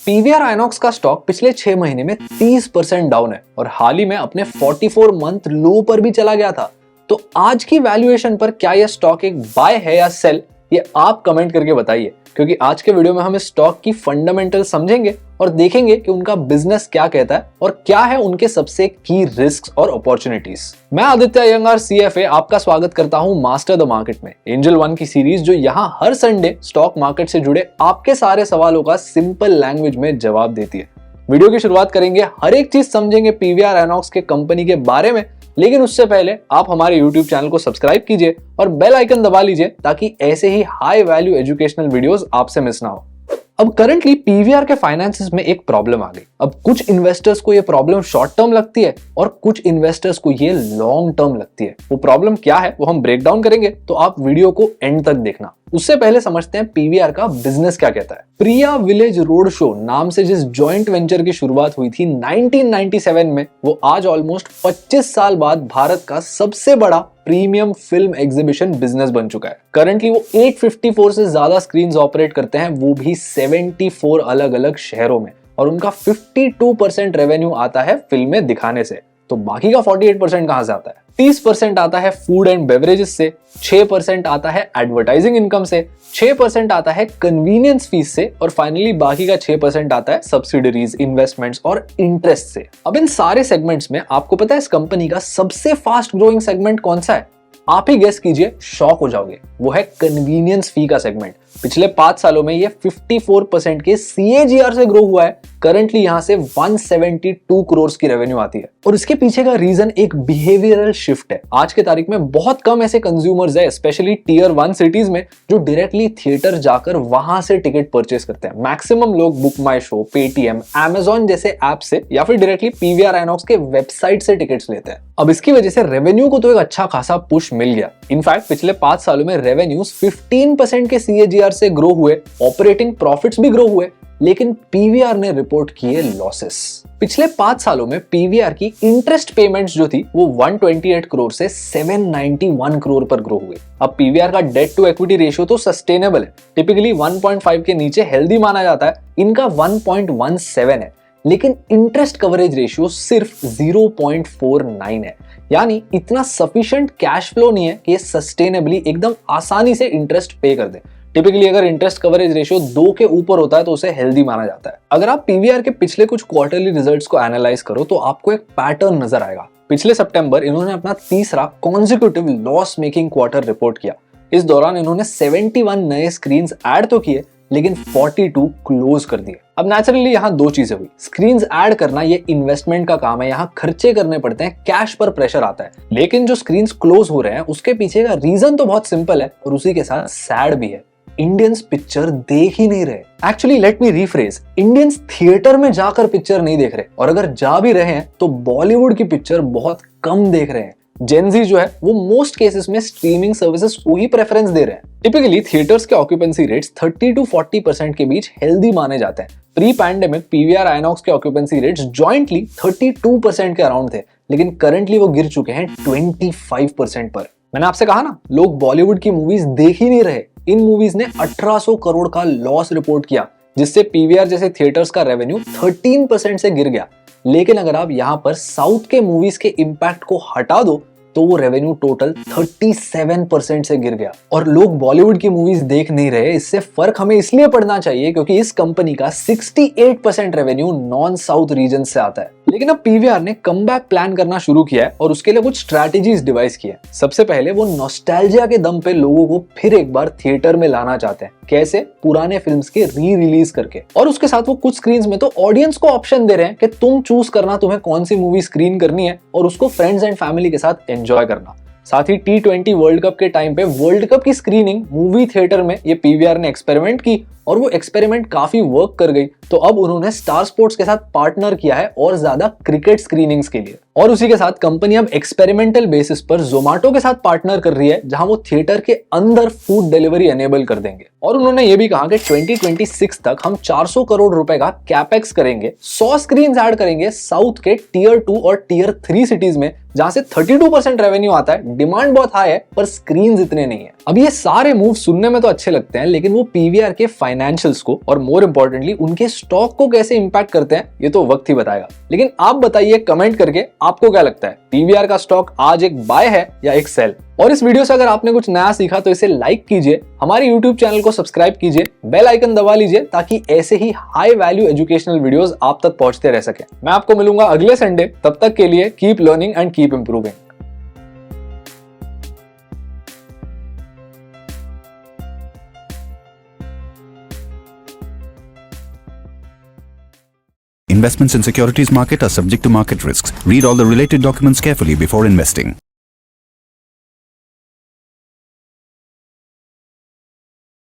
PVR INOX का stock पिछले 6 महीने में 30% डाउन है और हाल ही में अपने 44 मंथ लो पर भी चला गया था। तो आज की वैल्यूएशन पर क्या यह स्टॉक एक बाय है या सेल, ये आप कमेंट करके बताइए, क्योंकि आज के वीडियो में हम इस स्टॉक की फंडामेंटल समझेंगे और देखेंगे कि उनका बिजनेस क्या कहता है और क्या है उनके सबसे की रिस्क्स और अपॉर्चुनिटीज। मैं आदित्य अयंगार CFA आपका स्वागत करता हूं मास्टर द मार्केट में, एंजल वन की सीरीज जो यहां हर संडे स्टॉक मार्केट से जुड़े आपके सारे सवालों का सिंपल लैंग्वेज में जवाब देती है। वीडियो की शुरुआत करेंगे, हर एक चीज समझेंगे पीवीआर आइनॉक्स के कंपनी के बारे में, लेकिन उससे पहले आप हमारे YouTube चैनल को सब्सक्राइब कीजिए और बेल आइकन दबा लीजिए ताकि ऐसे ही हाई वैल्यू एजुकेशनल वीडियोस आपसे मिस ना हो। अब करंटली पीवीआर के फाइनेंसेस में एक प्रॉब्लम आ गई। अब कुछ इन्वेस्टर्स को ये प्रॉब्लम शॉर्ट टर्म लगती है और कुछ इन्वेस्टर्स को ये लॉन्ग टर्म लगती है। वो प्रॉब्लम क्या है वो हम ब्रेक डाउन करेंगे, तो आप वीडियो को एंड तक देखना। उससे पहले समझते हैं पीवीआर का बिजनेस क्या कहता है। प्रिया विलेज रोड शो नाम से जिस जॉइंट वेंचर की शुरुआत हुई थी 1997 में, वो आज ऑलमोस्ट 25 साल बाद भारत का सबसे बड़ा प्रीमियम फिल्म एग्जीबिशन बिजनेस बन चुका है। करंटली वो 854 से ज्यादा स्क्रीन्स ऑपरेट करते हैं, वो भी 74 अलग अलग शहरों में, और उनका 52% रेवेन्यू आता है फिल्में दिखाने से। तो बाकी का 48% कहां से आता है? 30% आता है फूड एंड बेवरेजेस से, 6% आता है एडवर्टाइजिंग इनकम से, 6% आता है कन्वीनियंस फीस से, और फाइनली बाकी का 6% आता है सब्सिडरीज, इन्वेस्टमेंट्स और इंटरेस्ट से। अब इन सारे सेगमेंट्स में आपको पता है इस कंपनी का सबसे फास्ट ग्रोइंग सेगमेंट कौन सा है? आप ही गेस कीजिए, शॉक हो जाओगे। वो है कन्वीनियंस फी का सेगमेंट। पिछले 5 सालों में ये 54% के CAGR से ग्रो हुआ है। करंटली यहां से 172 करोड़ की रेवेन्यू आती है, और इसके पीछे का रीजन एक बिहेवियरल शिफ्ट है। आज के तारीख में बहुत कम ऐसे कंज्यूमर्स है, स्पेशली टियर 1 सिटीज में, जो डायरेक्टली थिएटर जाकर वहां से टिकट परचेस करते हैं। मैक्सिमम लोग बुक माई शो, पेटीएम, Amazon जैसे ऐप से या फिर डायरेक्टली पीवीआर आइनॉक्स के वेबसाइट से टिकट्स लेते हैं। अब इसकी वजह से रेवेन्यू को तो एक अच्छा खासा पुश मिल गया। इनफैक्ट पिछले 5 सालों में रेवेन्यूज 15% के CAGR से ग्रो हुए, ऑपरेटिंग प्रॉफिट्स भी ग्रो हुए, लेकिन पीवीआर ने रिपोर्ट किए लॉसेस। पिछले 5 सालों में पीवीआर की इंटरेस्ट पेमेंट्स जो थी वो 128 करोड़ से 791 करोड़ पर ग्रो हुए। अब पीवीआर का डेट टू इक्विटी रेशियो तो सस्टेनेबल है, टिपिकली 1.5 के नीचे हेल्दी माना जाता है, इनका 1.17 है, लेकिन इंटरेस्ट कवरेज रेशियो सिर्फ 0.49 है। यानी इतना सफिशिएंट कैश फ्लो नहीं है कि ये सस्टेनेबली एकदम आसानी से इंटरेस्ट पे कर दे। टिपिकली अगर इंटरेस्ट कवरेज रेशियो 2 के ऊपर होता है तो उसे हेल्दी माना जाता है। अगर आप पीवीआर के पिछले कुछ क्वार्टरली रिजल्ट्स को एनालाइज करो तो आपको एक पैटर्न नजर आएगा। पिछले सितंबर इन्होंने अपना तीसरा consecutive loss making quarter report किया। इस दौरान इन्होंने 71 नए स्क्रीन ऐड तो किए, लेकिन 42 क्लोज कर दिए। अब नेचुरली यहाँ 2 चीजें हुई। स्क्रीन्स ऐड करना ये इन्वेस्टमेंट का काम है, यहाँ खर्चे करने पड़ते हैं, कैश पर प्रेशर आता है। लेकिन जो स्क्रीन्स क्लोज हो रहे हैं उसके पीछे का रीजन तो बहुत सिंपल है और उसी के साथ सैड भी है। इंडियंस पिक्चर देख ही नहीं रहे। Actually let me rephrase, Indians theatre में जाकर पिक्चर नहीं देख रहे, और अगर जा भी रहे हैं तो बॉलीवुड की पिक्चर बहुत कम देख रहे हैं। जेनजी जो है वो मोस्ट केसेस में स्ट्रीमिंग सर्विसेज को ही प्रेफरेंस दे रहे हैं। टिपिकली थिएटर्स के ऑक्यूपेंसी रेट्स 30 to 40% के बीच हेल्दी माने जाते हैं। प्री पैंडेमिक पीवीआर आइनॉक्स के ऑक्यूपेंसी रेट्स जॉइंटली 32% के अराउंड थे, लेकिन करंटली वो गिर चुके हैं 25% पर। मैंने आपसे कहा ना, लोग बॉलीवुड की मूवीज देख ही नहीं रहे। इन मूवीज ने 1800 करोड़ का लॉस रिपोर्ट किया, जिससे पीवीआर जैसे थिएटर्स का रेवेन्यू 13% से गिर गया। लेकिन अगर आप यहाँ पर साउथ के मूवीज के इम्पैक्ट को हटा दो तो वो रेवेन्यू टोटल 37% से गिर गया। और लोग बॉलीवुड की मूवीज देख नहीं रहे, इससे फर्क हमें इसलिए पड़ना चाहिए क्योंकि इस कंपनी का 68% रेवेन्यू नॉन साउथ रीजन से आता है। लेकिन अब पीवीआर ने कमबैक प्लान करना शुरू किया है और उसके लिए कुछ स्ट्रैटेजीज डिवाइस की है। सबसे पहले वो नॉस्टैल्जिया के दम पे लोगों को फिर एक बार थिएटर में लाना चाहते हैं। कैसे? पुराने फिल्म्स के री रिलीज करके। और उसके साथ वो कुछ स्क्रीन्स में तो ऑडियंस को ऑप्शन दे रहे हैं कि तुम चूज करना तुम्हें कौन सी मूवी स्क्रीन करनी है और उसको फ्रेंड्स एंड फैमिली के साथ एंजॉय करना। साथ ही T20 वर्ल्ड कप के टाइम पे वर्ल्ड कप की स्क्रीनिंग मूवी थिएटर में ये पीवीआर ने एक्सपेरिमेंट की और वो एक्सपेरिमेंट काफी वर्क कर गई। तो अब उन्होंने स्टार स्पोर्ट्स के साथ पार्टनर किया है और ज्यादा क्रिकेट स्क्रीनिंग्स के लिए। और उसी के साथ कंपनी अब एक्सपेरिमेंटल बेसिस पर जोमेटो के साथ पार्टनर कर रही है, जहां वो थिएटर के अंदर फूड डिलीवरी एनेबल कर देंगे। और उन्होंने ये भी कहा कि 2026 तक हम 400 करोड़ रुपए का कैपेक्स करेंगे, 100 स्क्रीन ऐड करेंगे साउथ के टियर 2 और टियर 3 सिटीज में, जहां से 32% रेवेन्यू आता है। डिमांड बहुत हाई है पर स्क्रीन्स इतने नहीं है। अब ये सारे मूव सुनने में तो अच्छे लगते हैं, लेकिन वो पीवीआर के फाइनेंशियल्स को और मोर इंपॉर्टेंटली उनके स्टॉक को कैसे इंपैक्ट करते हैं ये तो वक्त ही बताएगा। लेकिन आप बताइए कमेंट करके, आपको क्या लगता है, पीवीआर का स्टॉक आज एक बाय है या एक सेल? और इस वीडियो से अगर आपने कुछ नया सीखा तो इसे लाइक कीजिए, हमारे यूट्यूब चैनल को सब्सक्राइब कीजिए, बेल आइकन दबा लीजिए ताकि ऐसे ही हाई वैल्यू एजुकेशनल वीडियोस आप तक पहुंचते रह सके। मैं आपको मिलूंगा अगले संडे, तब तक के लिए keep learning and keep improving. Investments in securities market are subject to market risks. Read all the related documents carefully before investing.